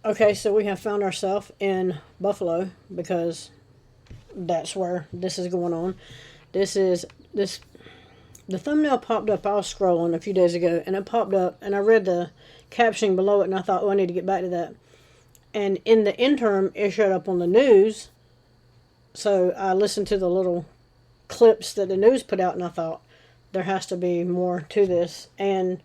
Okay, so we have found ourselves in Buffalo because that's where this is going on. This is this. The thumbnail popped up. I was scrolling a few days ago, and it popped up, and I read the captioning below it, and I thought, oh, I need to get back to that. And in the interim, it showed up on the news. So I listened to the little clips that the news put out, and I thought, there has to be more to this. And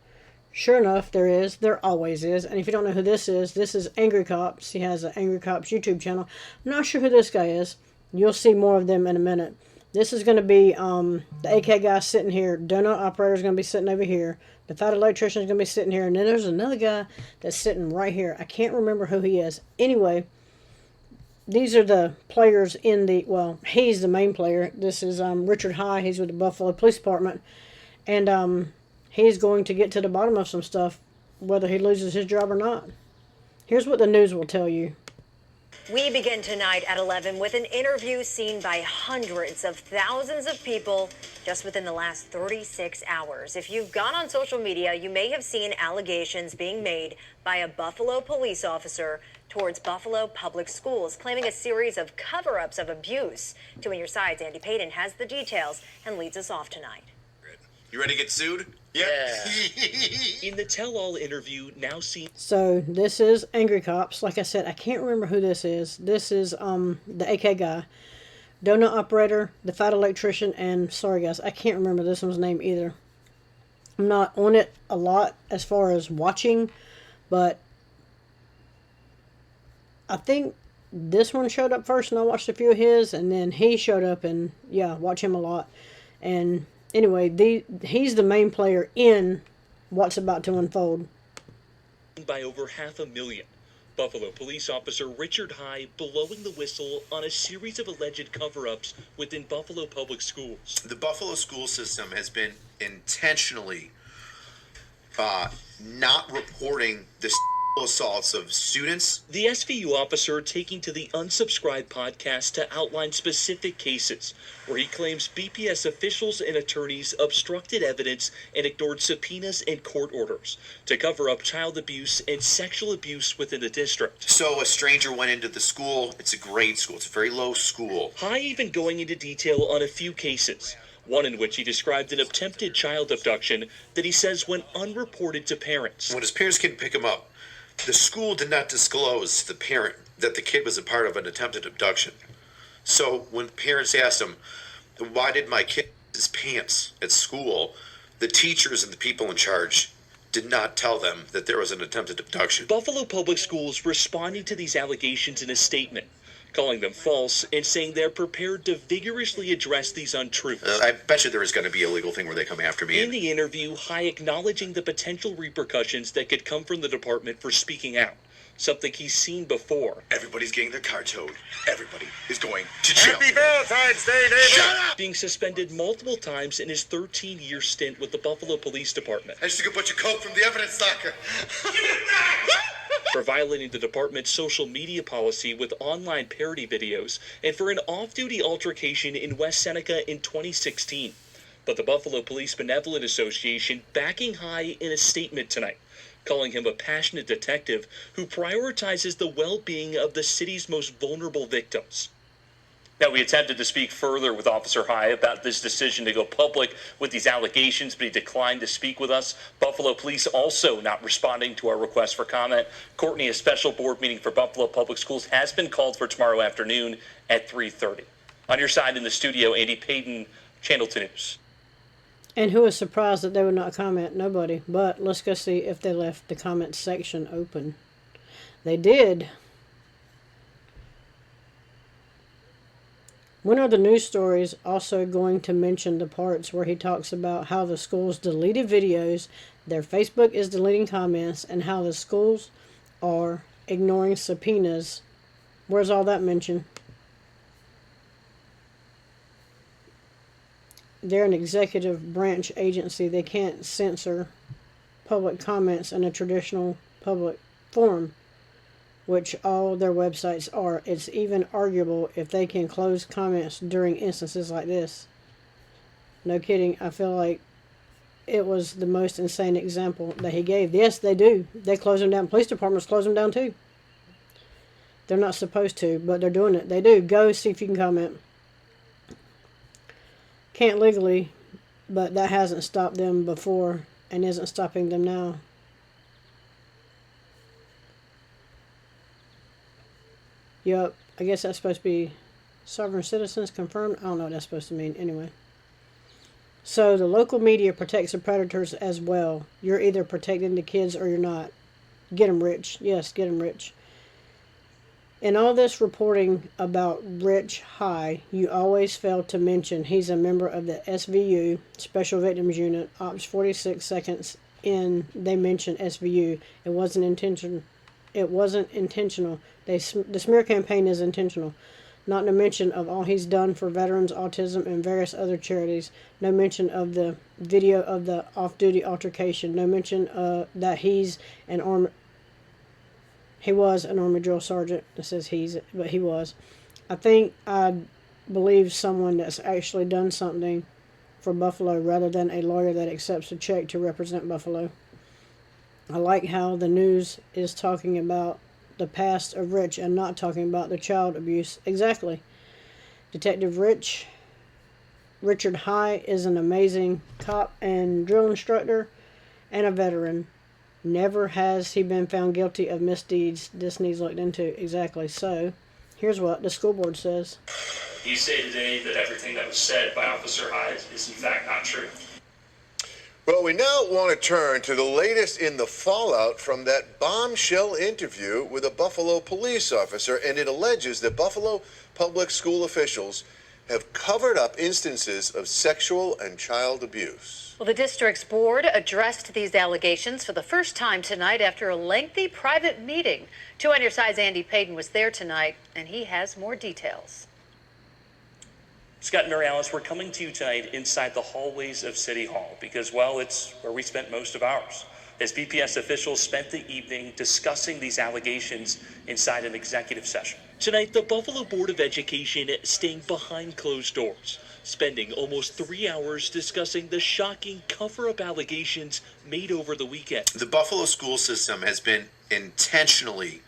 sure enough, there is. There always is. And if you don't know who this is Angry Cops. He has an Angry Cops YouTube channel. I'm not sure who this guy is. You'll see more of them in a minute. This is going to be the AK guy sitting here. Donut operator is going to be sitting over here. The fat electrician is going to be sitting here. And then there's another guy that's sitting right here. I can't remember who he is. Anyway, these are the players in the... Well, he's the main player. This is Richard High. He's with the Buffalo Police Department. And he's going to get to the bottom of some stuff, whether he loses his job or not. Here's what the news will tell you. We begin tonight at 11 with an interview seen by hundreds of thousands of people just within the last 36 hours. If you've gone on social media, you may have seen allegations being made by a Buffalo police officer towards Buffalo public schools, claiming a series of cover-ups of abuse. To Your Sides, Andy Payton has the details and leads us off tonight. You ready to get sued? Yeah. In the tell-all interview, now seen. So this is Angry Cops. Like I said, I can't remember who this is. This is the AK guy, donut operator, the fat electrician, and sorry guys, I can't remember this one's name either. I'm not on it a lot as far as watching, but I think this one showed up first, and I watched a few of his, and then he showed up, and yeah, watch him a lot. And anyway, he's the main player in what's about to unfold. By over 500,000. Buffalo police officer Richard High blowing the whistle on a series of alleged cover-ups within Buffalo public schools. The Buffalo school system has been intentionally not reporting the assaults of students. The SVU officer taking to the Unsubscribed podcast to outline specific cases where he claims BPS officials and attorneys obstructed evidence and ignored subpoenas and court orders to cover up child abuse and sexual abuse within the district. So a stranger went into the school. It's a grade school. It's a very low school. High even going into detail on a few cases. One in which he described an attempted child abduction that he says went unreported to parents. When his parents came to pick him up, the school did not disclose to the parent that the kid was a part of an attempted abduction. So when parents asked him, why did my kid his pants at school, the teachers and the people in charge did not tell them that there was an attempted abduction. Buffalo Public Schools responding to these allegations in a statement, calling them false and saying they're prepared to vigorously address these untruths. I bet you there is going to be a legal thing where they come after me. In the interview, High acknowledging the potential repercussions that could come from the department for speaking out, something he's seen before. Everybody's getting their car towed. Everybody is going to jail. Happy Valentine's Day, neighbor! Shut up! Being suspended multiple times in his 13-year stint with the Buffalo Police Department. I just took a bunch of coke from the evidence locker. For violating the department's social media policy with online parody videos, and for an off-duty altercation in West Seneca in 2016. But the Buffalo Police Benevolent Association backing High in a statement tonight, calling him a passionate detective who prioritizes the well-being of the city's most vulnerable victims. Now, we attempted to speak further with Officer High about this decision to go public with these allegations, but he declined to speak with us. Buffalo Police also not responding to our request for comment. Courtney, a special board meeting for Buffalo Public Schools has been called for tomorrow afternoon at 3:30. On your side in the studio, Andy Payton, Channel 2 News. And who was surprised that they would not comment? Nobody. But let's go see if they left the comment section open. They did. When are the news stories also going to mention the parts where he talks about how the schools deleted videos, their Facebook is deleting comments, and how the schools are ignoring subpoenas? Where's all that mentioned? They're an executive branch agency. They can't censor public comments in a traditional public forum, which all their websites are. It's even arguable if they can close comments during instances like this. No kidding. I feel like it was the most insane example that he gave. Yes, they do. They close them down. Police departments close them down too. They're not supposed to, but they're doing it. They do. Go see if you can comment. Can't legally, but that hasn't stopped them before and isn't stopping them now. Yup, I guess that's supposed to be sovereign citizens confirmed. I don't know what that's supposed to mean anyway. So the local media protects the predators as well. You're either protecting the kids or you're not. Get them, Rich. Yes, get them, Rich. In all this reporting about Rich High, you always fail to mention he's a member of the SVU, Special Victims Unit, Ops 46 seconds in, they mention SVU. It wasn't intentional. The smear campaign is intentional. Not to mention of all he's done for veterans, autism, and various other charities. No mention of the video of the off-duty altercation. No mention that he was an Army drill sergeant. It says but he was. I think I believe someone that's actually done something for Buffalo rather than a lawyer that accepts a check to represent Buffalo. I like how the news is talking about the past of Rich and not talking about the child abuse. Exactly. Detective Richard High is an amazing cop and drill instructor and a veteran. Never has he been found guilty of misdeeds this needs looked into. Exactly. So, here's what the school board says. You say today that everything that was said by Officer Hyde is in fact not true. Well, we now want to turn to the latest in the fallout from that bombshell interview with a Buffalo police officer, and it alleges that Buffalo public school officials have covered up instances of sexual and child abuse. Well, the district's board addressed these allegations for the first time tonight after a lengthy private meeting. 2 on Your Side's Andy Payton was there tonight, and he has more details. Scott and Mary Alice, we're coming to you tonight inside the hallways of City Hall because, well, it's where we spent most of ours. As BPS officials spent the evening discussing these allegations inside an executive session. Tonight, the Buffalo Board of Education staying behind closed doors, spending almost 3 hours discussing the shocking cover-up allegations made over the weekend. The Buffalo school system has been intentionally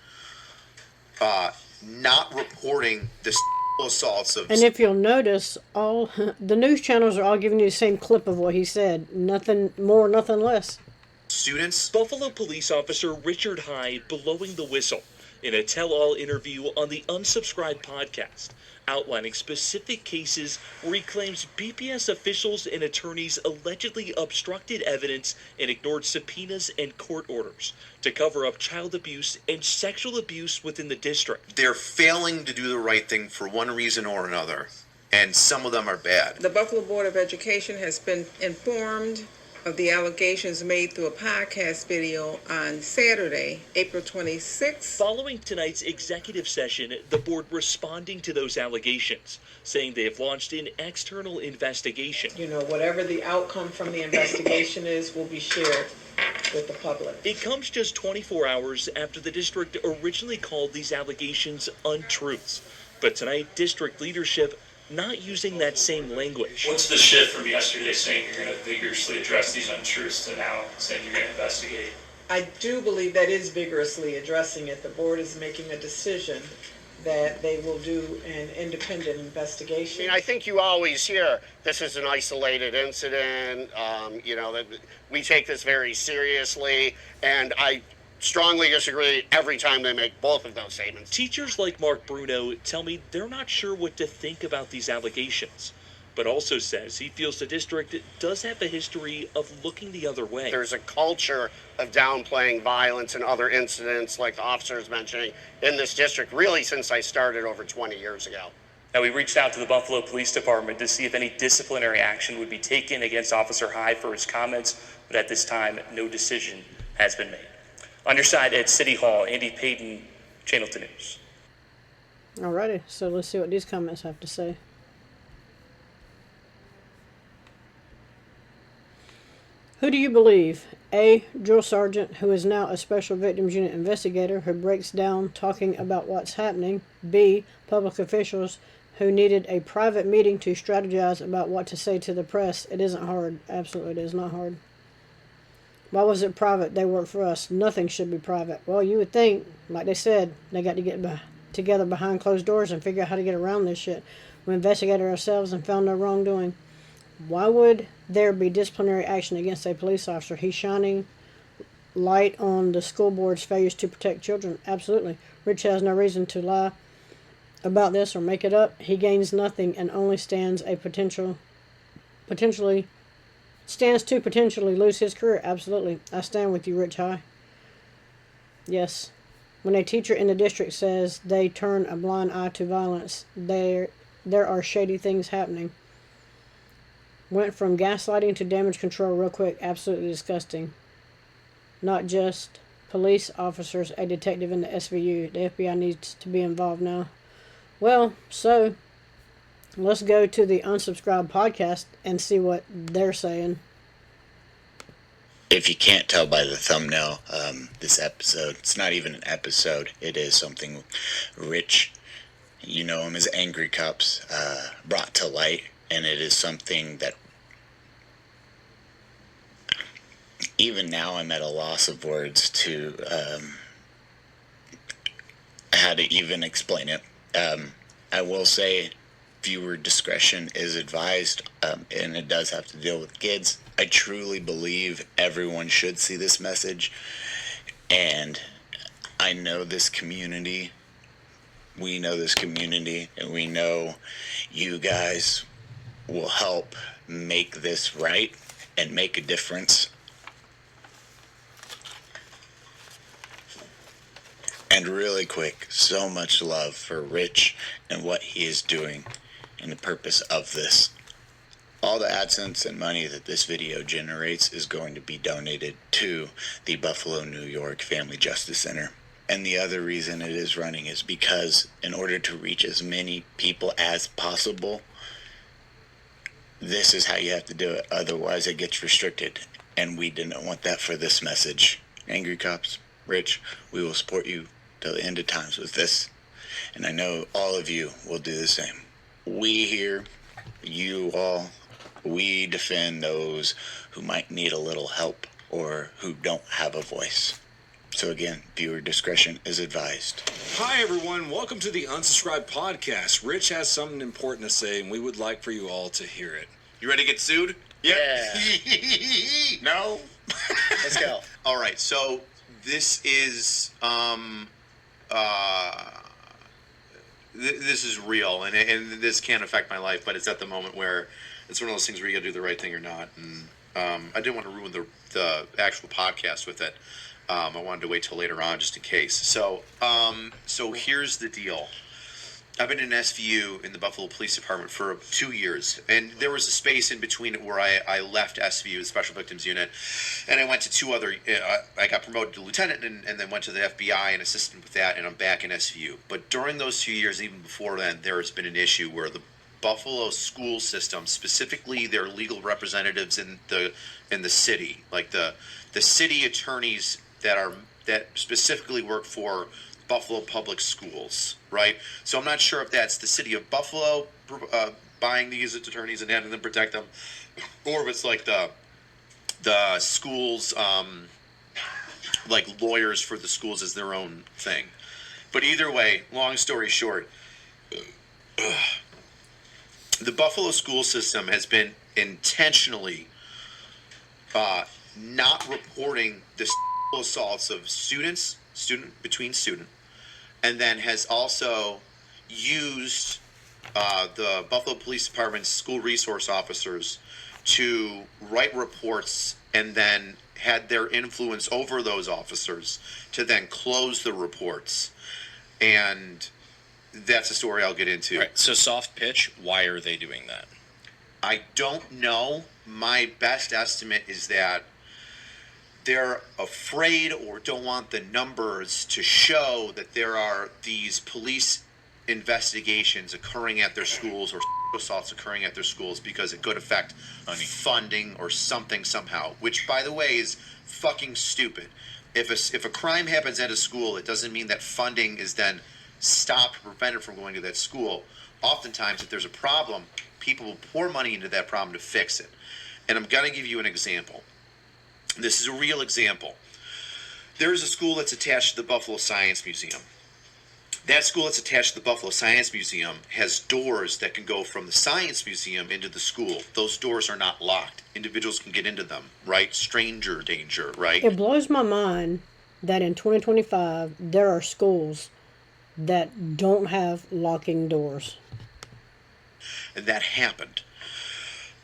not reporting the assaults of. And if you'll notice, all the news channels are all giving you the same clip of what he said. Nothing more, nothing less. Students. Buffalo police officer Richard High blowing the whistle in a tell-all interview on the Unsubscribed podcast, outlining specific cases where he claims BPS officials and attorneys allegedly obstructed evidence and ignored subpoenas and court orders to cover up child abuse and sexual abuse within the district. They're failing to do the right thing for one reason or another, and some of them are bad. The Buffalo Board of Education has been informed of the allegations made through a podcast video on Saturday, April 26th. Following tonight's executive session, the board responding to those allegations, saying they have launched an external investigation. You know, whatever the outcome from the investigation is will be shared with the public. It comes just 24 hours after the district originally called these allegations untruths. But tonight, district leadership not using that same language. What's the shift from yesterday saying you're going to vigorously address these untruths to now saying you're going to investigate? I do believe that is vigorously addressing it. The board is making a decision that they will do an independent investigation. I mean, I think you always hear this is an isolated incident, that we take this very seriously, and I strongly disagree every time they make both of those statements. Teachers like Mark Bruno tell me they're not sure what to think about these allegations, but also says he feels the district does have a history of looking the other way. There's a culture of downplaying violence and other incidents, like the officer is mentioning, in this district, really since I started over 20 years ago. Now, we reached out to the Buffalo Police Department to see if any disciplinary action would be taken against Officer High for his comments, but at this time, no decision has been made. On Your Side at City Hall, Andy Payton, Channel 2 News. Alrighty, so let's see what these comments have to say. Who do you believe? A. Drill sergeant, who is now a Special Victims Unit investigator who breaks down talking about what's happening. B. Public officials who needed a private meeting to strategize about what to say to the press. It isn't hard. Absolutely, it is not hard. Why was it private? They work for us. Nothing should be private. Well, you would think, like they said, they got to get together behind closed doors and figure out how to get around this shit. We investigated ourselves and found no wrongdoing. Why would there be disciplinary action against a police officer? He's shining light on the school board's failures to protect children. Absolutely. Rich has no reason to lie about this or make it up. He gains nothing and only stands to potentially lose his career. Absolutely. I stand with you, Rich High. Yes. When a teacher in the district says they turn a blind eye to violence, there are shady things happening. Went from gaslighting to damage control real quick. Absolutely disgusting. Not just police officers, a detective in the SVU. The FBI needs to be involved now. Well, so let's go to the Unsubscribed podcast and see what they're saying. If you can't tell by the thumbnail, this episode, it's not even an episode, it is something Rich, you know him as Angry Cups, brought to light, and it is something that even now I'm at a loss of words to how to even explain it. I will say viewer discretion is advised, and it does have to deal with kids. I truly believe everyone should see this message, and I know this community. We know this community, and we know you guys will help make this right and make a difference. And really quick, so much love for Rich and what he is doing and the purpose of this. All the AdSense and money that this video generates is going to be donated to the Buffalo, New York Family Justice Center. And the other reason it is running is because in order to reach as many people as possible, this is how you have to do it. Otherwise it gets restricted. And we didn't want that for this message. Angry Cops, Rich, we will support you till the end of times with this. And I know all of you will do the same. We here, you all, we defend those who might need a little help or who don't have a voice. So again, viewer discretion is advised. Hi everyone, welcome to the Unsubscribed podcast. Rich has something important to say and we would like for you all to hear it. You ready to get sued? Yeah. No? Let's go. All right, so this is this is real, and this can affect my life, but it's at the moment where it's one of those things where you got to do the right thing or not. And I didn't want to ruin the actual podcast with it. I wanted to wait till later on just in case. So here's the deal. I've been in SVU in the Buffalo Police Department for 2 years, and there was a space in between where I left SVU, the Special Victims Unit, and I went to two other. I got promoted to lieutenant, and then went to the FBI and assisted with that, and I'm back in SVU. But during those 2 years, even before then, there has been an issue where the Buffalo school system, specifically their legal representatives in the city, like the city attorneys that specifically work for Buffalo Public Schools, right? So I'm not sure if that's the city of Buffalo buying these attorneys and having them protect them, or if it's like the schools, like lawyers for the schools as their own thing. But either way, long story short, the Buffalo school system has been intentionally not reporting the assaults of student between student, and then has also used the Buffalo Police Department's school resource officers to write reports and then had their influence over those officers to then close the reports. And that's a story I'll get into. Right. So soft pitch, why are they doing that? I don't know. My best estimate is that they're afraid or don't want the numbers to show that there are these police investigations occurring at their schools or assaults occurring at their schools because it could affect funding or something somehow, which, by the way, is fucking stupid. If a crime happens at a school, it doesn't mean that funding is then stopped or prevented from going to that school. Oftentimes, if there's a problem, people will pour money into that problem to fix it. And I'm going to give you an example. This is a real example. There's a school that's attached to the Buffalo Science Museum. That school that's attached to the Buffalo Science Museum has doors that can go from the Science Museum into the school. Those doors are not locked. Individuals can get into them, right? Stranger danger, right? It blows my mind that in 2025 there are schools that don't have locking doors. And that happened.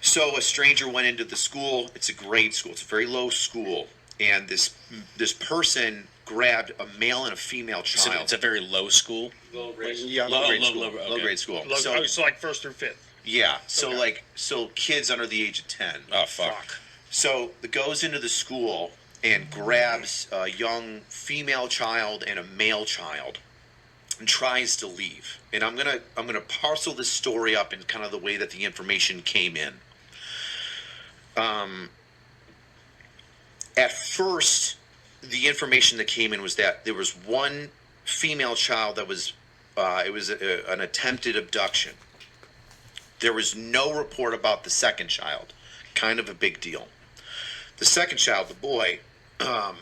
So a stranger went into the school. It's a grade school. It's a very low school. And this person grabbed a male and a female child. It's a very low school. Low grade school. Low grade school. So like first through fifth. Yeah. So so kids under the age of 10. Oh fuck. So it goes into the school and grabs a young female child and a male child and tries to leave. And I'm gonna parcel this story up in kind of the way that the information came in. At first, the information that came in was that there was one female child that was, an attempted abduction. There was no report about the second child. Kind of a big deal. The second child, the boy, had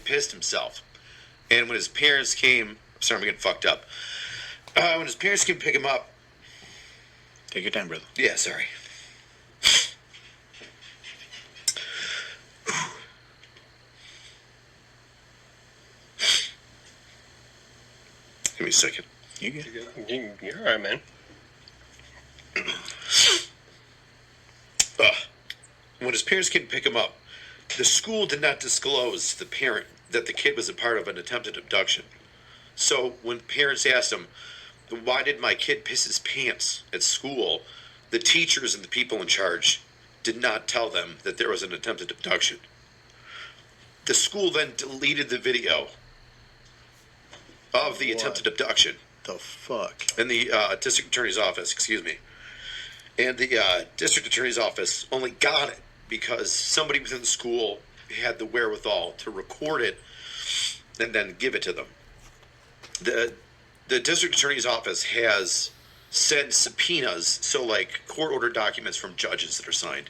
pissed himself. And when his parents came, sorry, I'm getting fucked up. When his parents came to pick him up. Take your time, brother. Yeah, sorry. Give me a second. You're all right, man. When his parents came to pick him up, the school did not disclose to the parent that the kid was a part of an attempted abduction. So when parents asked him, why did my kid piss his pants at school, the teachers and the people in charge did not tell them that there was an attempted abduction. The school then deleted the video of the attempted abduction. The fuck? In the district attorney's office, excuse me. And the district attorney's office only got it because somebody within the school had the wherewithal to record it and then give it to them. The district attorney's office has sent subpoenas, so like court order documents from judges that are signed,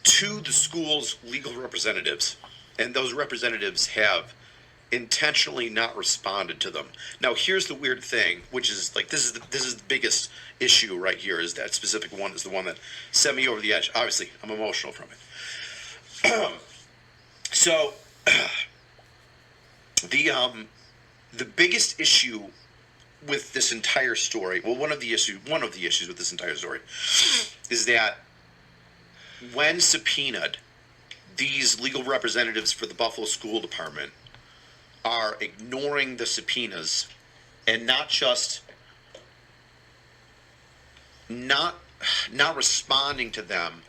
to the school's legal representatives. And those representatives have intentionally not responded to them. Now, here's the weird thing, which is like this is the biggest issue right here. Is that specific one is the one that sent me over the edge. Obviously, I'm emotional from it. So, the biggest issue with this entire story, well, one of the issues with this entire story, is that when subpoenaed, these legal representatives for the Buffalo School Department are ignoring the subpoenas and not just not responding to them,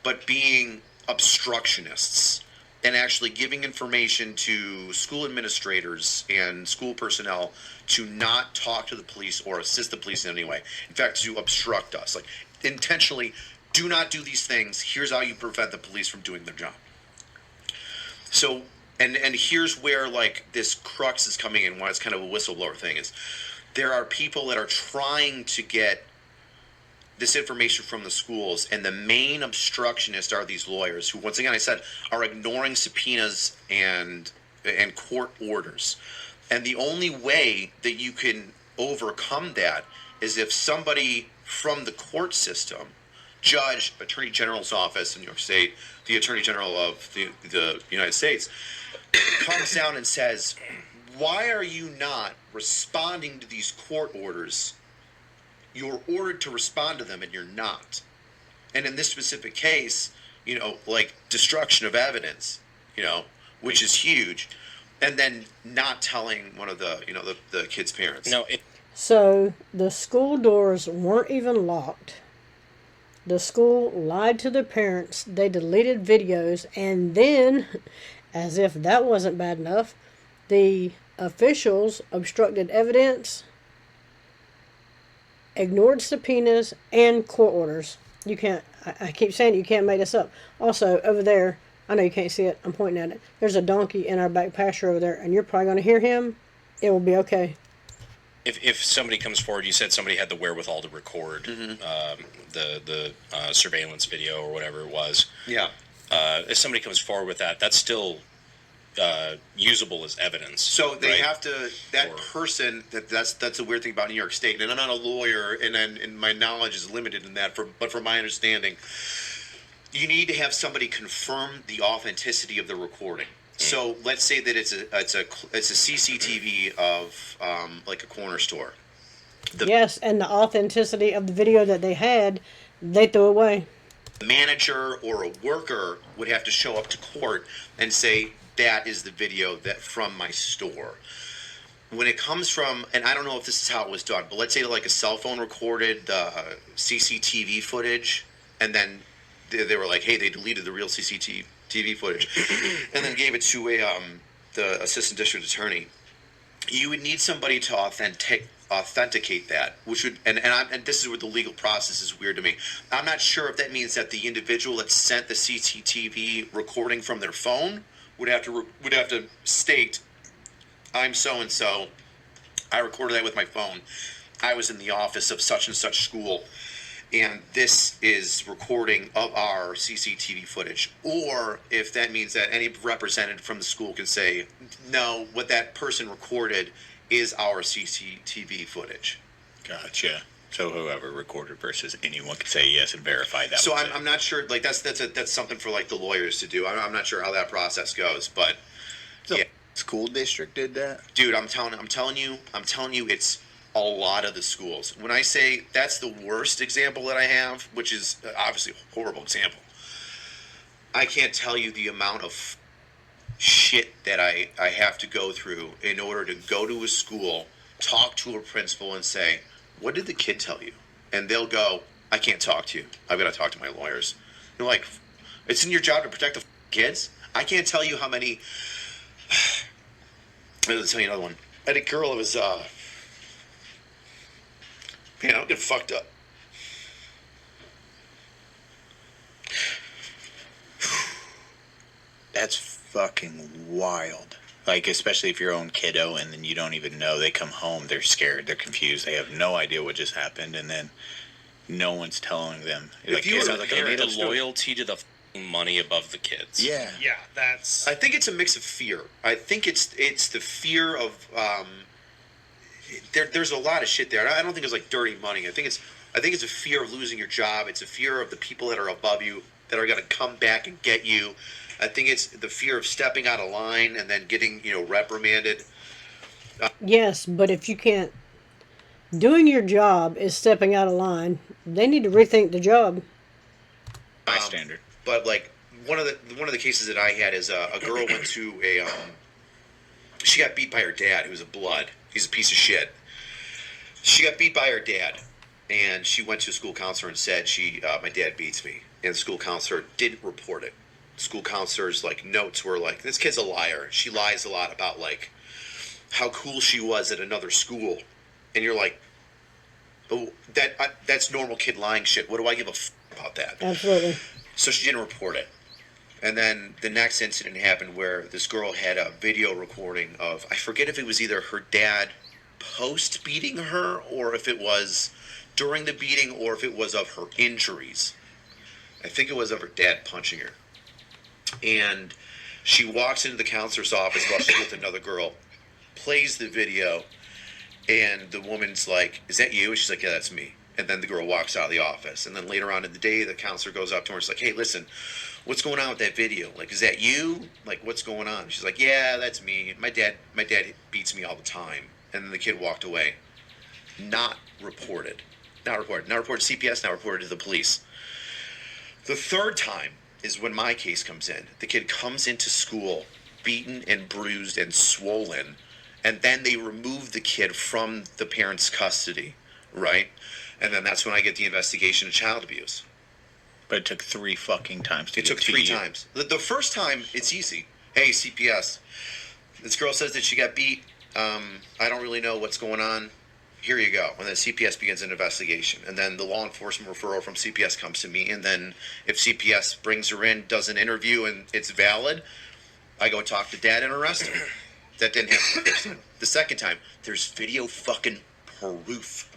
but being obstructionists and actually giving information to school administrators and school personnel to not talk to the police or assist the police in any way. In fact, to obstruct us. Like, intentionally, do not do these things. Here's how you prevent the police from doing their job. So, and here's where, like, this crux is coming in, why it's kind of a whistleblower thing, is there are people that are trying to get this information from the schools, and the main obstructionists are these lawyers who, once again, I said, are ignoring subpoenas and court orders. And the only way that you can overcome that is if somebody from the court system, judge, attorney general's office in New York State, the attorney general of the United States, comes down and says, why are you not responding to these court orders? You're ordered to respond to them and you're not. And in this specific case, like destruction of evidence, which is huge, and then not telling one of the kid's parents. So the school doors weren't even locked. The school lied to the parents. They deleted videos, and then, as if that wasn't bad enough, the officials obstructed evidence, ignored subpoenas, and court orders. You can't, I keep saying you can't make this up. Also, over there, I know you can't see it, I'm pointing at it. There's a donkey in our back pasture over there, and you're probably going to hear him. It will be okay. If somebody comes forward, you said somebody had the wherewithal to record the surveillance video or whatever it was. Yeah. If somebody comes forward with that, that's still usable as evidence. So they right? have to, that person, that's a weird thing about New York State, and I'm not a lawyer, and my knowledge is limited in that, but from my understanding, you need to have somebody confirm the authenticity of the recording. So let's say that it's a CCTV of like a corner store. Yes, and the authenticity of the video that they had, they threw away. The manager or a worker would have to show up to court and say, that is the video that from my store. When it comes from, and I don't know if this is how it was done, but let's say like a cell phone recorded CCTV footage, and then they were like, hey, they deleted the real CCTV footage, and then gave it to the assistant district attorney. You would need somebody to authenticate that, which would, and this is where the legal process is weird to me. I'm not sure if that means that the individual that sent the CCTV recording from their phone would have to state, I'm so and so, I recorded that with my phone. I was in the office of such and such school, and this is recording of our CCTV footage. Or if that means that any representative from the school can say, no, what that person recorded is our CCTV footage. Gotcha. So whoever recorded versus anyone can say yes and verify that. So I'm not sure, like that's something for like the lawyers to do. I'm not sure how that process goes, but yeah. School district did that? Dude, I'm telling you, it's a lot of the schools. When I say that's the worst example that I have, which is obviously a horrible example, I can't tell you the amount of shit that I have to go through in order to go to a school, talk to a principal and say, what did the kid tell you? And they'll go, I can't talk to you. I've got to talk to my lawyers. You're like, it's in your job to protect the kids? I can't tell you how many... I'll tell you another one. I had a girl that was, man, I'm getting fucked up. That's fucking wild. Like, especially if your own kiddo and then you don't even know. They come home, they're scared, they're confused, they have no idea what just happened, and then no one's telling them. If you were the loyalty to the money above the kids. Yeah. Yeah, that's... I think it's a mix of fear. I think it's the fear of there's a lot of shit there. I don't think it's like dirty money. I think it's a fear of losing your job. It's a fear of the people that are above you that are going to come back and get you. I think it's the fear of stepping out of line and then getting, reprimanded. Yes, but if you can't, doing your job is stepping out of line. They need to rethink the job. Bystander. But like one of the cases that I had is a girl went to she got beat by her dad, who was a blood. He's a piece of shit. She got beat by her dad, and she went to a school counselor and said, my dad beats me. And the school counselor didn't report it. The school counselor's notes were like, this kid's a liar. She lies a lot about how cool she was at another school. And you're like, oh, that's normal kid lying shit. What do I give a about that? Absolutely. So she didn't report it. And then the next incident happened where this girl had a video recording of, I forget if it was either her dad post beating her, or if it was during the beating, or if it was of her injuries. I think it was of her dad punching her. And she walks into the counselor's office while she's with another girl, plays the video, and the woman's like, is that you? And she's like, yeah, that's me. And then the girl walks out of the office. And then later on in the day, the counselor goes up to her and is like, hey, listen, what's going on with that video? Like, is that you? Like, what's going on? She's like, yeah, that's me. My dad beats me all the time. And then the kid walked away. Not reported. Not reported to CPS, not reported to the police. The third time is when my case comes in. The kid comes into school beaten and bruised and swollen, and then they remove the kid from the parent's custody, right? And then that's when I get the investigation of child abuse. But it took 3 fucking times to It took 3 times. The first time, it's easy. Hey, CPS, this girl says that she got beat. I don't really know what's going on. Here you go. And then CPS begins an investigation. And then the law enforcement referral from CPS comes to me. And then if CPS brings her in, does an interview, and it's valid, I go talk to dad and arrest him. That didn't happen the first time. The second time, there's video fucking proof.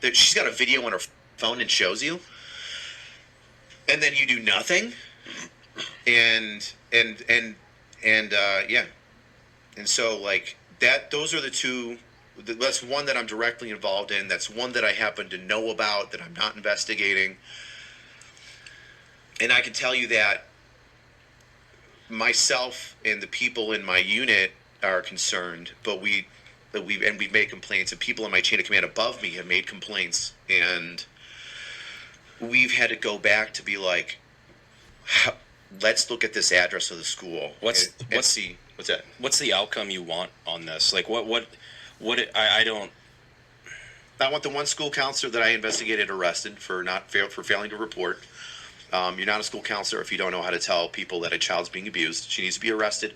She's got a video on her phone and shows you. And then you do nothing. And yeah, And so, like, those are the two. That's one that I'm directly involved in. That's one that I happen to know about that I'm not investigating. And I can tell you that myself and the people in my unit are concerned, but we've made complaints, and people in my chain of command above me have made complaints, and we've had to go back to be like, let's look at this address of the school. What's that? What's the outcome you want on this? Like, I don't. I want the one school counselor that I investigated arrested for failing to report. You're not a school counselor if you don't know how to tell people that a child's being abused. She needs to be arrested,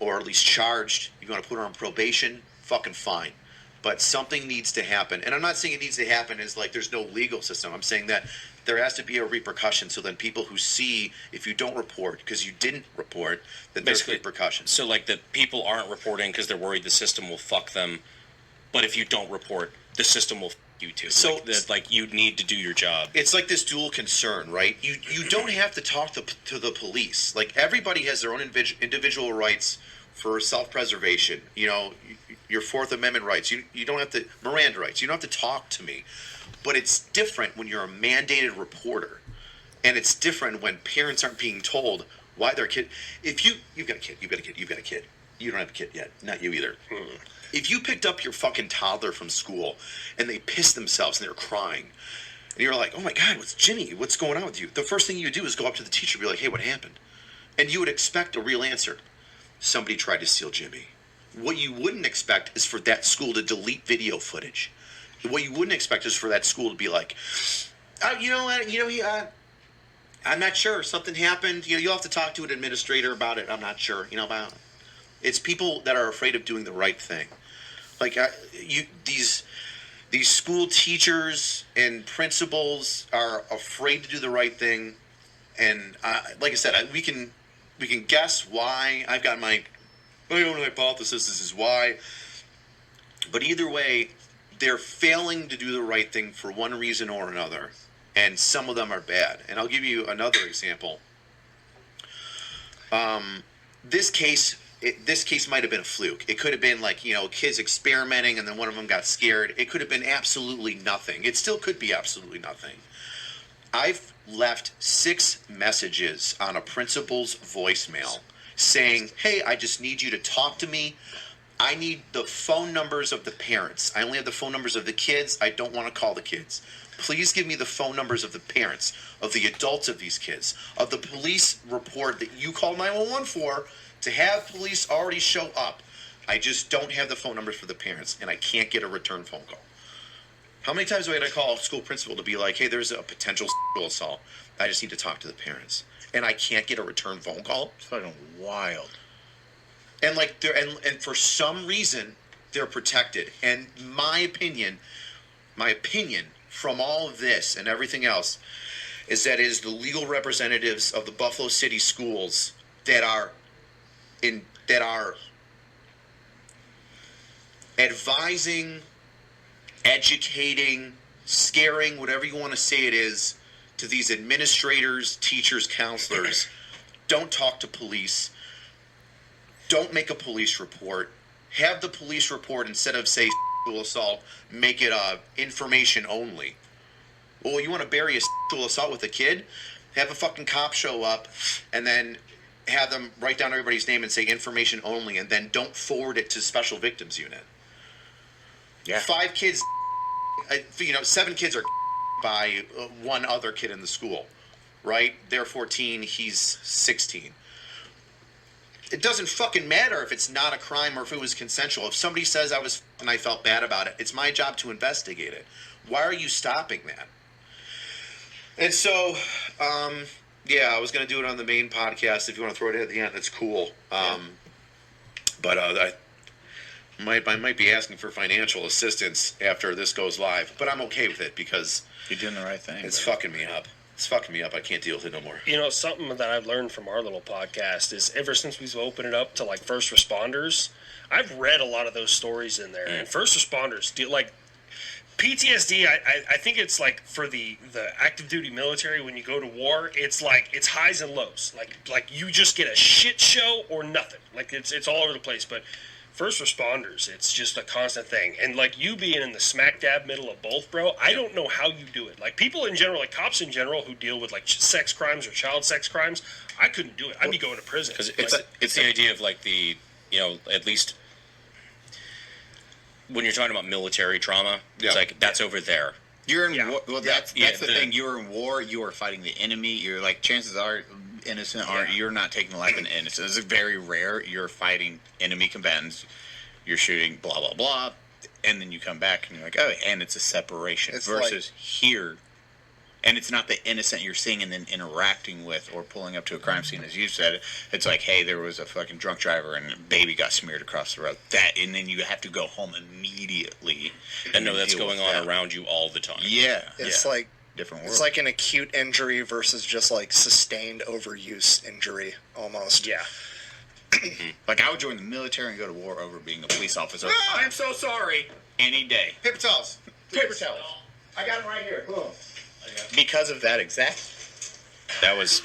or at least charged. You want to put her on probation, fucking fine. But something needs to happen. And I'm not saying it needs to happen as like there's no legal system. I'm saying that there has to be a repercussion, so then people who see if you don't report because you didn't report, that there's repercussions. So like the people aren't reporting because they're worried the system will fuck them, but if you don't report, the system will fuck you too. So like you need to do your job. It's like this dual concern, right? You don't have to talk to the police. Like, everybody has their own individual rights for self-preservation. You know, your Fourth Amendment rights. You don't have to, Miranda rights. You don't have to talk to me. But it's different when you're a mandated reporter, and it's different when parents aren't being told why their kid. If you've got a kid, you've got a kid. You don't have a kid yet. Not you either. If you picked up your fucking toddler from school and they pissed themselves and they're crying, and you're like, oh my God, what's going on with you? The first thing you do is go up to the teacher and be like, hey, what happened? And you would expect a real answer. Somebody tried to steal Jimmy. What you wouldn't expect is for that school to delete video footage. What you wouldn't expect is for that school to be like, I'm not sure. Something happened. You'll have to talk to an administrator about it. I'm not sure. It's people that are afraid of doing the right thing. Like, these school teachers and principals are afraid to do the right thing. And like I said, we can guess why. I've got my own hypothesis. This is why. But either way, they're failing to do the right thing for one reason or another, and some of them are bad. And I'll give you another example. This case might have been a fluke. It could have been like, kids experimenting and then one of them got scared. It could have been absolutely nothing. It still could be absolutely nothing. I've left 6 messages on a principal's voicemail saying, hey, I just need you to talk to me. I need the phone numbers of the parents. I only have the phone numbers of the kids. I don't want to call the kids. Please give me the phone numbers of the parents, of the adults of these kids, of the police report that you called 911 for, to have police already show up. I just don't have the phone numbers for the parents, and I can't get a return phone call. How many times do I have to call a school principal to be like, hey, there's a potential sexual assault. I just need to talk to the parents. And I can't get a return phone call? It's fucking wild. And like and for some reason they're protected. And my opinion from all of this and everything else is that it is the legal representatives of the Buffalo City schools that are advising, educating, scaring, whatever you want to say it is, to these administrators, teachers, counselors. Don't talk to police. Don't make a police report. Have the police report, instead of say sexual assault, make it information only. Well, you want to bury a sexual assault with a kid? Have a fucking cop show up and then have them write down everybody's name and say information only, and then don't forward it to Special Victims Unit. Yeah. 5 kids, 7 kids are by one other kid in the school, right? They're 14, he's 16. It doesn't fucking matter if it's not a crime or if it was consensual. If somebody says I was and I felt bad about it, it's my job to investigate it. Why are you stopping that? And so, I was going to do it on the main podcast. If you want to throw it in at the end, it's cool. But I might be asking for financial assistance after this goes live. But I'm okay with it because you're doing the right thing. It's fucking me up. It's fucking me up. I can't deal with it no more. Something that I've learned from our little podcast is ever since we've opened it up to like first responders, I've read a lot of those stories in there. And first responders PTSD, I think it's like for the active duty military, when you go to war, it's like it's highs and lows. Like you just get a shit show or nothing. Like it's all over the place. But first responders, it's just a constant thing. And like you being in the smack dab middle of both, bro, I don't know how you do it. Like people in general, like cops in general who deal with like sex crimes or child sex crimes, I couldn't do it. I'd be going to prison. Because it's the idea of like the, at least when you're talking about military trauma, it's like that's over there. You're in war. Well, that's the thing. You're in war. You are fighting the enemy. You're like, chances are innocent aren't. You're not taking the life of an innocent. It's very rare. You're fighting enemy combatants. You're shooting blah blah blah, and then you come back and you're like, oh, and it's a separation versus here. And it's not the innocent you're seeing and then interacting with or pulling up to a crime scene, as you said. It's like, hey, there was a fucking drunk driver and a baby got smeared across the road. And then you have to go home immediately. And know that's going on around you all the time. Yeah. It's like different world. It's like an acute injury versus just like sustained overuse injury, almost. Yeah. Like I would join the military and go to war over being a police officer. I'm so sorry. Any day. Paper towels. Paper towels. I got them right here. Boom. Because of that exact. That was.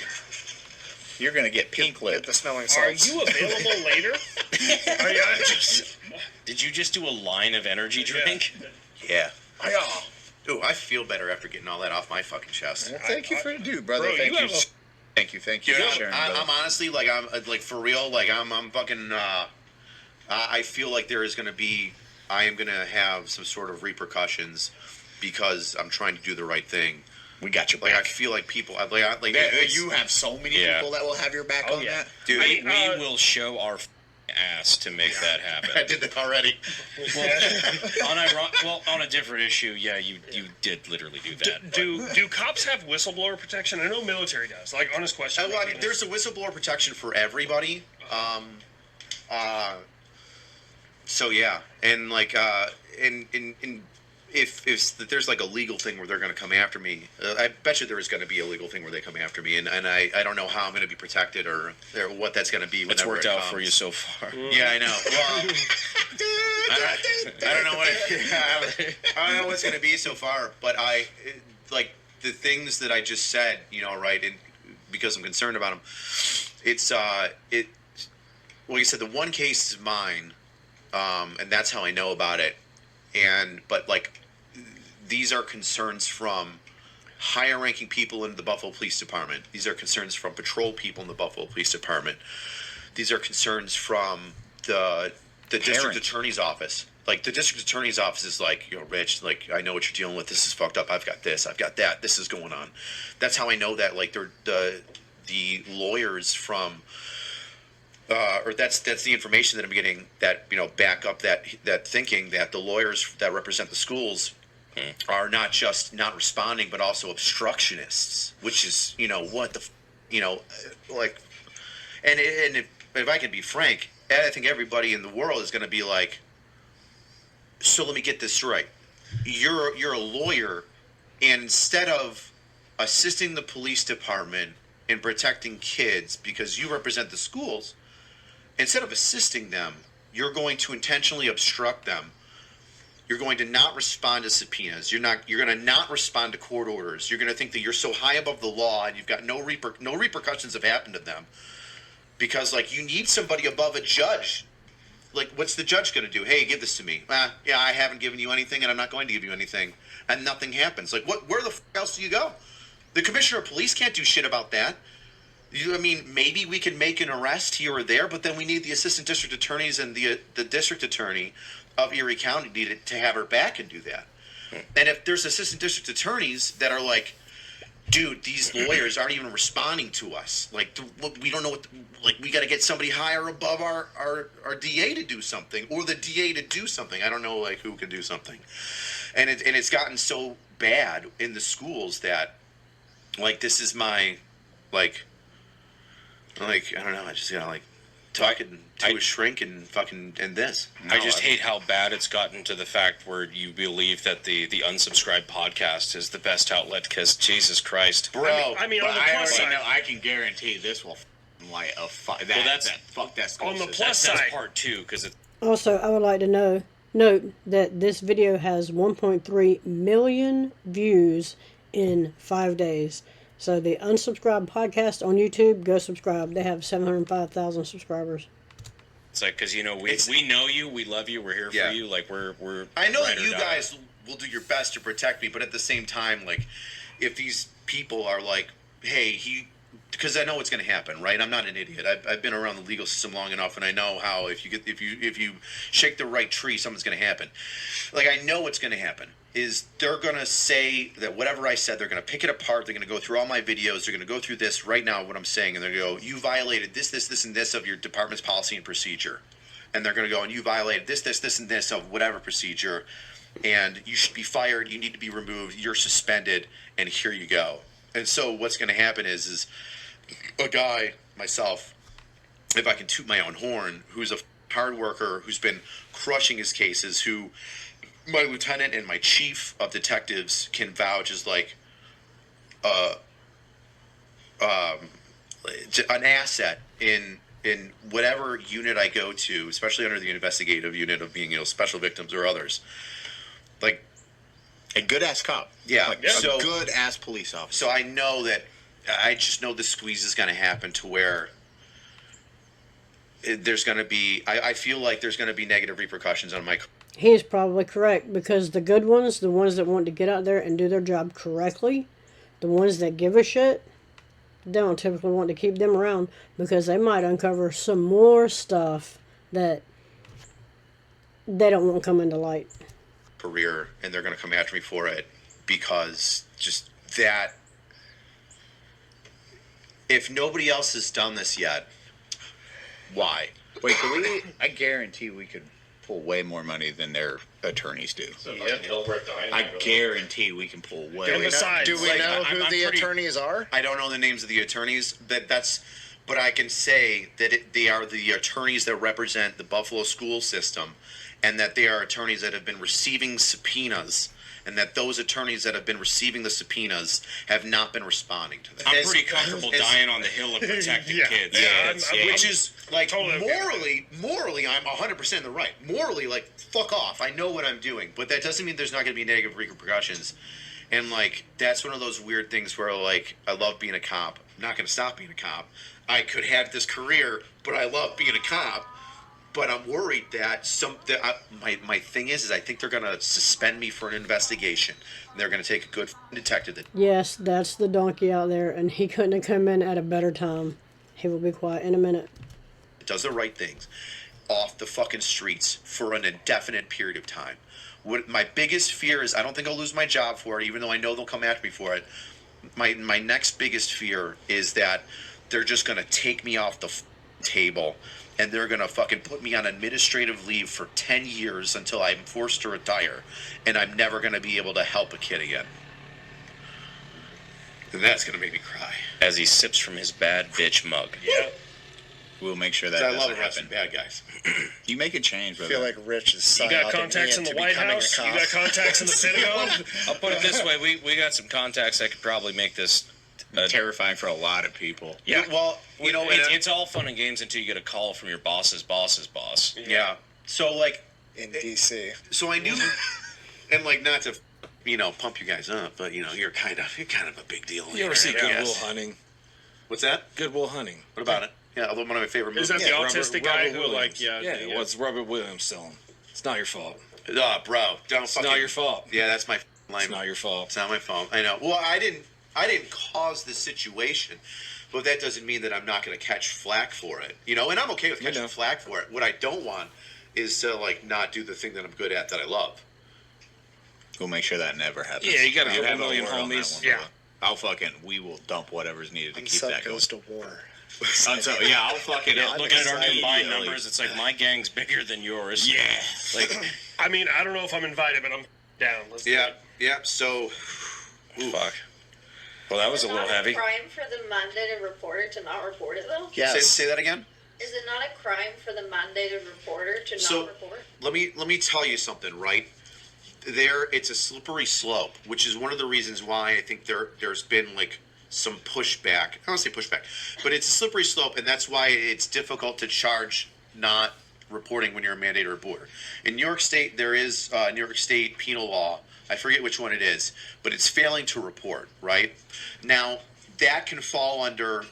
You're gonna get pink lip. The smelling Are salts. you available later? Did you just do a line of energy drink? Yeah. Ooh, I feel better after getting all that off my fucking chest. Well, thank you for the dude, brother. Bro, Thank you you. have Thank you. Dude, for sharing. I'm honestly I'm like for real. Like I'm fucking. I feel like there is gonna be. I am gonna have some sort of repercussions because I'm trying to do the right thing. We got your Like back. I feel like people. You have so many people that will have your back on that. Dude, we will show our ass to make that happen. I did that already. On a different issue, yeah, you did literally do that. Do cops have whistleblower protection? I know military does. Like, honest question. Well, I mean, there's a whistleblower protection for everybody. So yeah, and like if there's like a legal thing where they're going to come after me, I bet you there is going to be a legal thing where they come after me, and I don't know how I'm going to be protected or what that's going to be. It's worked out for you so far. Yeah, I know. Well, I don't know what I don't know what's going to be so far, but like the things that I just said, right, and because I'm concerned about them, it's like you said, the one case is mine, and that's how I know about it, but like. These are concerns from higher-ranking people in the Buffalo Police Department. These are concerns from patrol people in the Buffalo Police Department. These are concerns from the district attorney's office. Like, the district attorney's office is like, Rich, like, I know what you're dealing with. This is fucked up. I've got this. I've got that. This is going on. That's how I know that, like, they're the lawyers from... or that's the information that I'm getting that, back up that thinking that the lawyers that represent the schools are not just not responding, but also obstructionists, which is, what the, like, and if I can be frank, I think everybody in the world is going to be like, so let me get this right. You're a lawyer, and instead of assisting the police department in protecting kids because you represent the schools, instead of assisting them, you're going to intentionally obstruct them. You're going to not respond to subpoenas. You're going to not respond to court orders. You're going to think that you're so high above the law and you've got no repercussions have happened to them, because like you need somebody above a judge. Like, what's the judge going to do? Hey, give this to me. Yeah, I haven't given you anything, and I'm not going to give you anything, and nothing happens. Like, where the else do you go? The commissioner of police can't do shit about that. Maybe we can make an arrest here or there, but then we need the assistant district attorneys and the district attorney of Erie County needed to have her back and do that. And if there's assistant district attorneys that are like, dude, these lawyers aren't even responding to us. Like, we don't know what, we got to get somebody higher above our DA to do something, or the DA to do something. I don't know, like, who can do something. And it's gotten so bad in the schools that, like, this is my, I don't know, I just gotta, talking to a shrink and fucking and this. I just hate how bad it's gotten to the fact where you believe that the unsubscribed podcast is the best outlet, because Jesus Christ, bro. I mean on the plus side, I can guarantee this will light a fuck. Fuck that. On the plus that's side, part two, because it. Also, I would like to know Note that this video has 1.3 million views in 5 days. So the Unsubscribed podcast on YouTube, go subscribe. They have 705,000 subscribers. It's like, because, you know, we know you, we love you, we're here for you, like, we're I know ride that or you die. guys will do your best to protect me, but at the same time, like, if these people are like, hey, because I know what's going to happen, right? I'm not an idiot. I've been around the legal system long enough, and I know how if you shake the right tree, something's going to happen. Like, I know what's going to happen is they're going to say that whatever I said, they're going to pick it apart. They're going to go through all my videos. They're going to go through this right now, what I'm saying, and they're going to go, you violated this, and this of your department's policy and procedure. And they're going to go, and you violated this, and this of whatever procedure, and you should be fired. You need to be removed. You're suspended, and here you go. And so what's going to happen is a guy, myself, if I can toot my own horn, who's a hard worker, who's been crushing his cases, who my lieutenant and my chief of detectives can vouch as like an asset in whatever unit I go to, especially under the investigative unit of being, special victims or others. Like a good ass cop. Yeah. Like, So, a good ass police officer. so I know that I just know the squeeze is going to happen to where there's going to be, I feel like there's going to be negative repercussions on my. He is probably correct, because the good ones, the ones that want to get out there and do their job correctly, the ones that give a shit, they don't typically want to keep them around, because they might uncover some more stuff that they don't want to come into light. Career, and they're going to come after me for it, because just that, if nobody else has done this yet, why? Wait, I guarantee we could pull way more money than their attorneys do. I guarantee we can pull way. Do we know who the attorneys are? I don't know the names of the attorneys. But I can say that they are the attorneys that represent the Buffalo school system, and that they are attorneys that have been receiving subpoenas, and that those attorneys that have been receiving the subpoenas have not been responding to them. I'm pretty comfortable dying on the hill of protecting kids. Which is like totally morally, I'm 100% in the right. Morally, like, fuck off. I know what I'm doing, but that doesn't mean there's not going to be negative repercussions. And like, that's one of those weird things where, like, I love being a cop. I'm not going to stop being a cop. I could have this career, but I love being a cop. But I'm worried that my thing is I think they're going to suspend me for an investigation. And they're going to take a good detective. Yes, that's the donkey out there, and he couldn't have come in at a better time. He will be quiet in a minute. Does the right things off the fucking streets for an indefinite period of time. What my biggest fear is, I don't think I'll lose my job for it, even though I know they'll come after me for it. My next biggest fear is that they're just going to take me off the table, and they're going to fucking put me on administrative leave for 10 years until I'm forced to retire, and I'm never going to be able to help a kid again. And that's going to make me cry. As he sips from his bad bitch mug. Yeah. We'll make sure that I doesn't love happen. arresting bad guys. You make a change, I brother. feel like Rich is You got contacts in the White House? You got contacts in the Pentagon? I'll put it this way: we got some contacts that could probably make this terrifying for a lot of people. Yeah, well, it's all fun and games until you get a call from your boss's boss's boss. Yeah. So like in DC. So I knew, and like not to, pump you guys up, but you're kind of a big deal. You ever see Good Will Hunting? What's that? Good Will Hunting. What about it? Yeah, one of my favorite movies. Is that the autistic guy who, Williams. What's Robert Williams selling? It's not your fault. Bro, don't It's not your fault. Yeah, that's my line. It's not your fault. It's not my fault. I know. Well, I didn't cause the situation, but that doesn't mean that I'm not going to catch flack for it. And I'm okay with catching flack for it. What I don't want is to not do the thing that I'm good at that I love. We'll make sure that never happens. Yeah, you got a I'll couple have million word on that homies. one, Yeah. brother. We will dump whatever's needed to keep Sub that going. goes to war. I'll fucking looking at our combined numbers. It's like my gang's bigger than yours. Yeah. I mean, I don't know if I'm invited, but I'm down. Let's do it. Yeah. So, fuck. Well, that was a little heavy. Is it not a crime for the mandated reporter to not report it, though? Yes. Say that again. Is it not a crime for the mandated reporter to not report? Let me tell you something, right? It's a slippery slope, which is one of the reasons why I think there's been some pushback. I don't say pushback, but it's a slippery slope, and that's why it's difficult to charge not reporting when you're a mandated reporter. In New York State, there is New York State penal law. I forget which one it is, but it's failing to report, right? Now, that can fall under,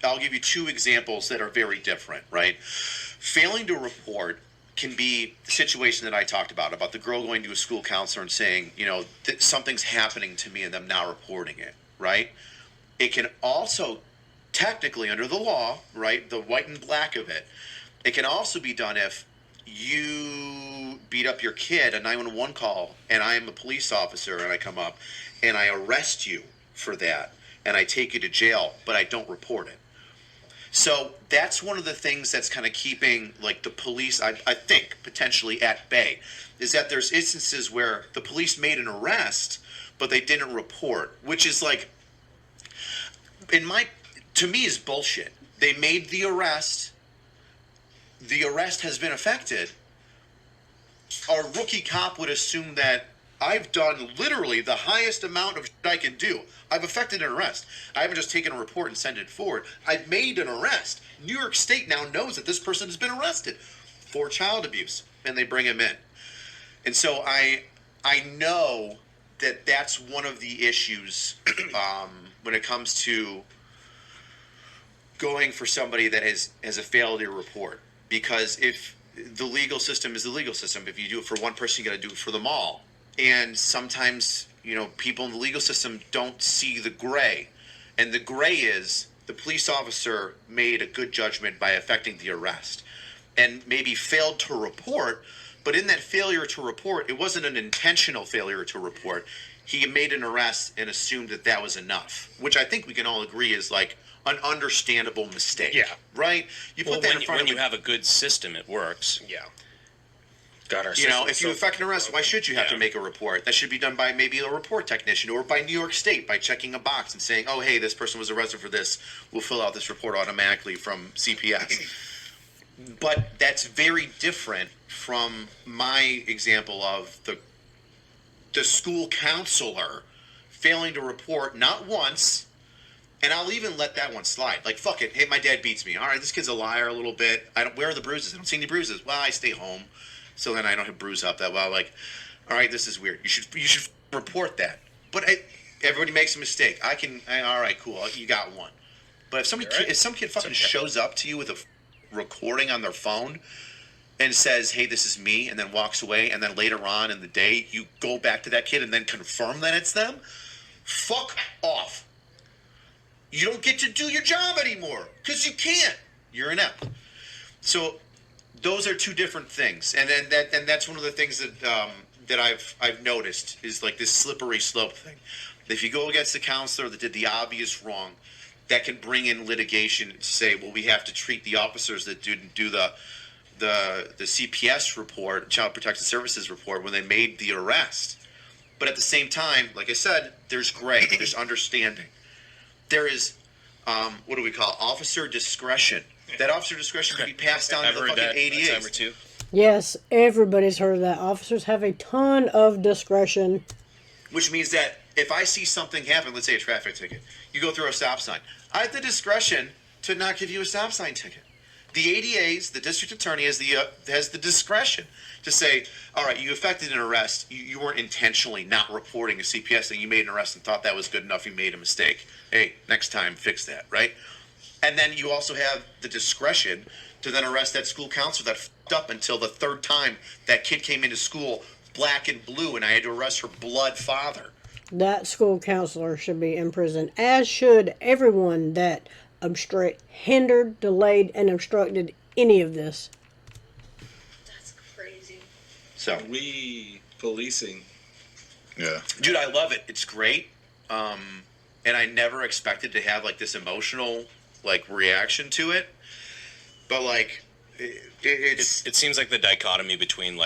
I'll give you two examples that are very different, right? Failing to report can be the situation that I talked about the girl going to a school counselor and saying, you know, something's happening to me and them now reporting it, right? It can also, technically under the law, right, the white and black of it, it can also be done if you beat up your kid, a 911 call, and I am a police officer and I come up and I arrest you for that and I take you to jail, but I don't report it. So that's one of the things that's kind of keeping like the police, I think, potentially at bay, is that there's instances where the police made an arrest, but they didn't report, which is like, to me is bullshit. They made the arrest has been affected. A rookie cop would assume that I've done literally the highest amount of shit I can do. I've effected an arrest. I haven't just taken a report and sent it forward. I've made an arrest. New York State now knows that this person has been arrested for child abuse, and they bring him in. And so I know that that's one of the issues when it comes to going for somebody that has a failure to report. Because if the legal system is the legal system, if you do it for one person, you got to do it for them all. And sometimes, you know, people in the legal system don't see the gray. And the gray is the police officer made a good judgment by effecting the arrest and maybe failed to report. But in that failure to report, it wasn't an intentional failure to report. He made an arrest and assumed that that was enough, which I think we can all agree is like an understandable mistake. Yeah. Right? You put that in front of when you have a good system, it works. Yeah. God, our You know, if you effect an arrest, why should you have to make a report? That should be done by maybe a report technician or by New York State by checking a box and saying, oh, hey, this person was arrested for this. We'll fill out this report automatically from CPS. But that's very different from my example of the school counselor failing to report not once, and I'll even let that one slide. Like, fuck it. Hey, my dad beats me. All right, this kid's a liar a little bit. Where are the bruises? I don't see any bruises. Well, I stay home. So then I don't have bruise up that well. Like, all right, this is weird. You should report that. But everybody makes a mistake. All right, cool. You got one. But if some kid fucking shows up to you with a recording on their phone and says, hey, this is me, and then walks away, and then later on in the day you go back to that kid and then confirm that it's them, fuck off. You don't get to do your job anymore because you can't. You're inept. So those are two different things, and then that's one of the things that I've noticed is like this slippery slope thing. If you go against the counselor that did the obvious wrong, that can bring in litigation to say, well, we have to treat the officers that didn't do the CPS report, Child Protective Services report, when they made the arrest. But at the same time, like I said, there's gray, there's understanding. There is, what do we call it? Officer discretion. That officer discretion can be passed down to the fucking ADAs. Yes, everybody's heard of that. Officers have a ton of discretion. Which means that if I see something happen, let's say a traffic ticket, you go through a stop sign, I have the discretion to not give you a stop sign ticket. The ADAs, the district attorney, has the discretion to say, all right, you effected an arrest. You weren't intentionally not reporting a CPS thing. You made an arrest and thought that was good enough. You made a mistake. Hey, next time, fix that, right? And then you also have the discretion to then arrest that school counselor that fucked up until the third time that kid came into school black and blue and I had to arrest her blood father. That school counselor should be in prison, as should everyone that hindered, delayed, and obstructed any of this. That's crazy. So policing. Yeah. Dude, I love it. It's great. And I never expected to have like this emotional reaction to it. But it seems like the dichotomy between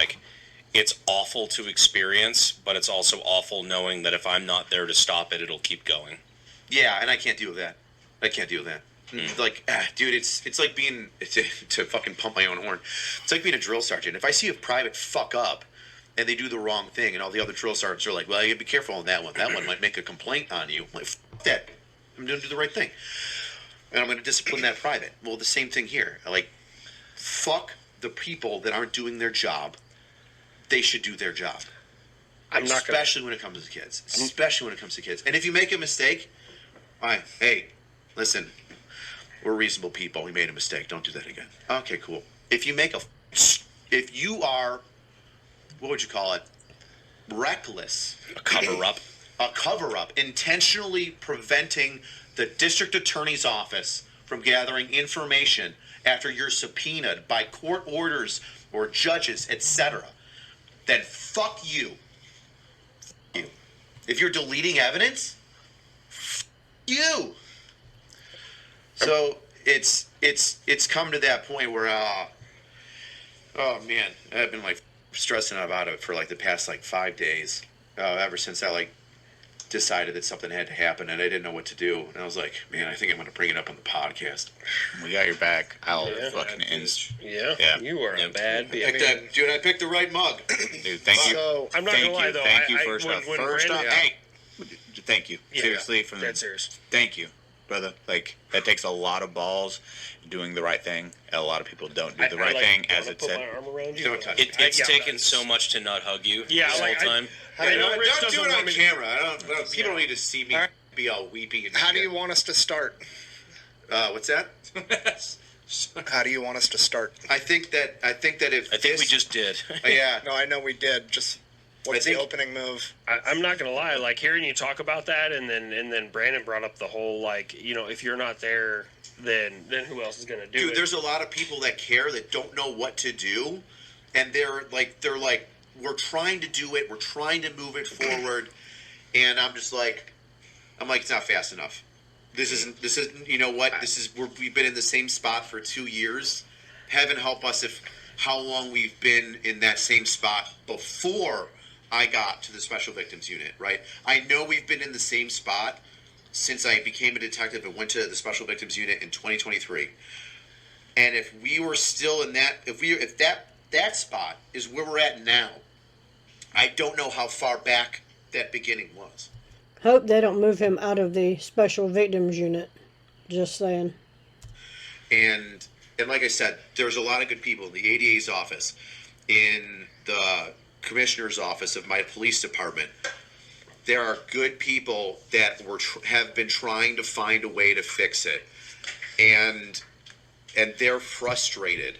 it's awful to experience, but it's also awful knowing that if I'm not there to stop it, it'll keep going. Yeah, and I can't deal with that. Dude, it's like being, to fucking pump my own horn, it's like being a drill sergeant. If I see a private fuck up and they do the wrong thing and all the other drill sergeants are like, well, you gotta be careful on that one. That one might make a complaint on you. Like, fuck that. I'm gonna do the right thing. And I'm gonna discipline that private. Well, the same thing here. Fuck the people that aren't doing their job, they should do their job. Especially when it comes to kids. Especially when it comes to kids. And if you make a mistake, fine. Hey, listen, we're reasonable people. We made a mistake. Don't do that again. Okay, cool. If you are, what would you call it? Reckless. A cover-up. A cover-up. Intentionally preventing the district attorney's office from gathering information after you're subpoenaed by court orders or judges, etc., then fuck you. You. If you're deleting evidence, you. So it's come to that point where oh man, I've been like stressing about it for like the past like 5 days. Ever since I decided that something had to happen and I didn't know what to do. And I was like, man, I think I'm gonna bring it up on the podcast. We got your back. I'll fucking Yeah, you are a bad bitch. Dude, I picked the right mug. Dude, thank you. So, I'm not gonna lie though. Thank you first off. Hey, thank you. Yeah, Seriously, from dead serious. Thank you, brother. Like, that takes a lot of balls doing the right thing. A lot of people don't do the right thing, as it said. It's taken so much to not hug you this whole time. Don't do it on camera. People don't need to see me be all weepy. How do you want us to start? What's that? How do you want us to start? I think that if we just did. Yeah. No, I know we did. Just what's the opening move? I'm not gonna lie. Like hearing you talk about that, and then Brandon brought up the whole if you're not there, then who else is gonna do it? Dude, there's a lot of people that care that don't know what to do, and they're like, we're trying to do it, we're trying to move it forward, and I'm like, it's not fast enough. This isn't. You know what? We've been in the same spot for 2 years. Heaven help us if how long we've been in that same spot before I got to the Special Victims Unit. Right? I know we've been in the same spot since I became a detective and went to the Special Victims Unit in 2023. And if we were still in that, if that spot is where we're at now, I don't know how far back that beginning was. Hope they don't move him out of the Special Victims Unit. Just saying. And like I said, there's a lot of good people in the ADA's office, in the commissioner's office of my police department. There are good people that have been trying to find a way to fix it, and they're frustrated,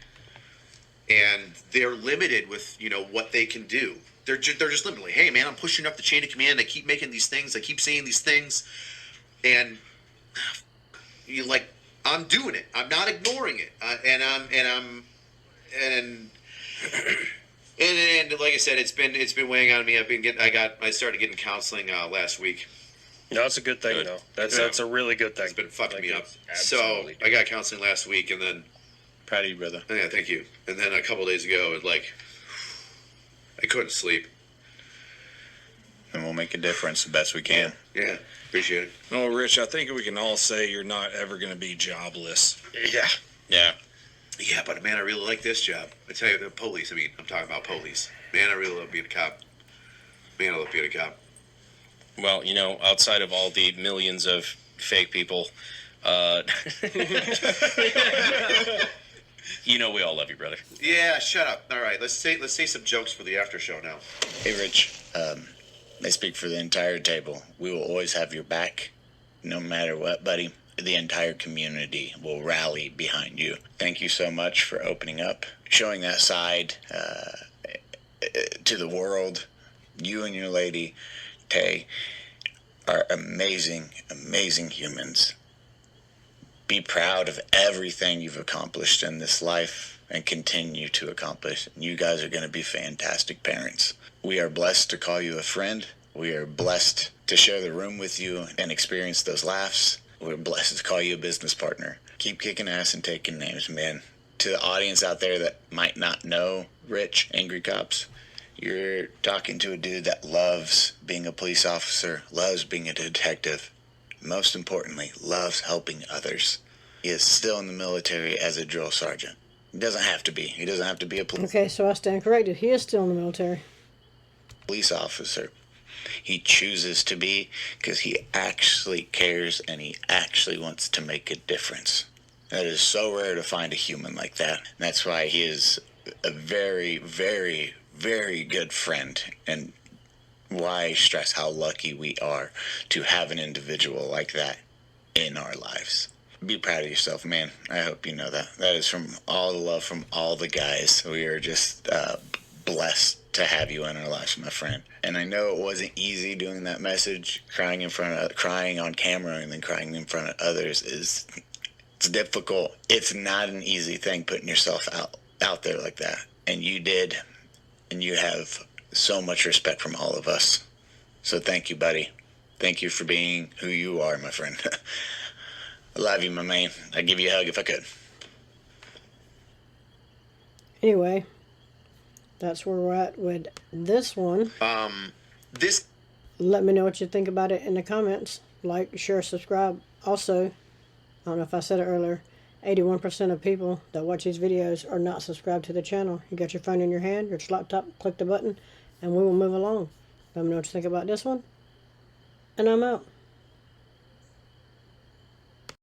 and they're limited with what they can do. They're just limited. Like, hey man, I'm pushing up the chain of command. I keep making these things. I keep saying these things, and I'm doing it. I'm not ignoring it. And like I said, it's been weighing on me. I started getting counseling last week. No, it's a good thing though. That's a really good thing. It's been fucking me up. So I got counseling last week, and then proud of you, brother. Yeah, thank you. And then a couple days ago, I couldn't sleep. And we'll make a difference the best we can. Yeah, appreciate it. No, Rich, I think we can all say you're not ever going to be jobless. Yeah. Yeah. Yeah, but man, I really like this job. I tell you, the police, I'm talking about police. Man, I really love being a cop. Man, I love being a cop. Well, outside of all the millions of fake people, we all love you, brother. Yeah, shut up. All right, let's say some jokes for the after show now. Hey, Rich. I speak for the entire table. We will always have your back, no matter what, buddy. The entire community will rally behind you. Thank you so much for opening up, showing that side to the world. You and your lady, Tay, are amazing, amazing humans. Be proud of everything you've accomplished in this life and continue to accomplish. You guys are going to be fantastic parents. We are blessed to call you a friend. We are blessed to share the room with you and experience those laughs. We're blessed to call you a business partner. Keep kicking ass and taking names, man. To the audience out there that might not know Rich, Angry Cops, you're talking to a dude that loves being a police officer, loves being a detective, most importantly, loves helping others. He is still in the military as a drill sergeant. He doesn't have to be. He doesn't have to be a Okay, so I stand corrected. He is still in the military. Police officer. He chooses to be because he actually cares and he actually wants to make a difference. That is so rare to find a human like that. And that's why he is a very, very, very good friend. And why stress how lucky we are to have an individual like that in our lives. Be proud of yourself, man. I hope you know that. That is from all the love from all the guys. We are just blessed to have you in our lives, my friend. And I know it wasn't easy doing that message, crying on camera and then crying in front of others it's difficult. It's not an easy thing putting yourself out there like that. And you did, and you have so much respect from all of us. So thank you, buddy. Thank you for being who you are, my friend. I love you, my man. I'd give you a hug if I could. Anyway, that's where we're at with this one. Let me know what you think about it in the comments. Like, share, subscribe. Also, I don't know if I said it earlier, 81% of people that watch these videos are not subscribed to the channel. You got your phone in your hand, your laptop, click the button, and we will move along. Let me know what you think about this one. And I'm out.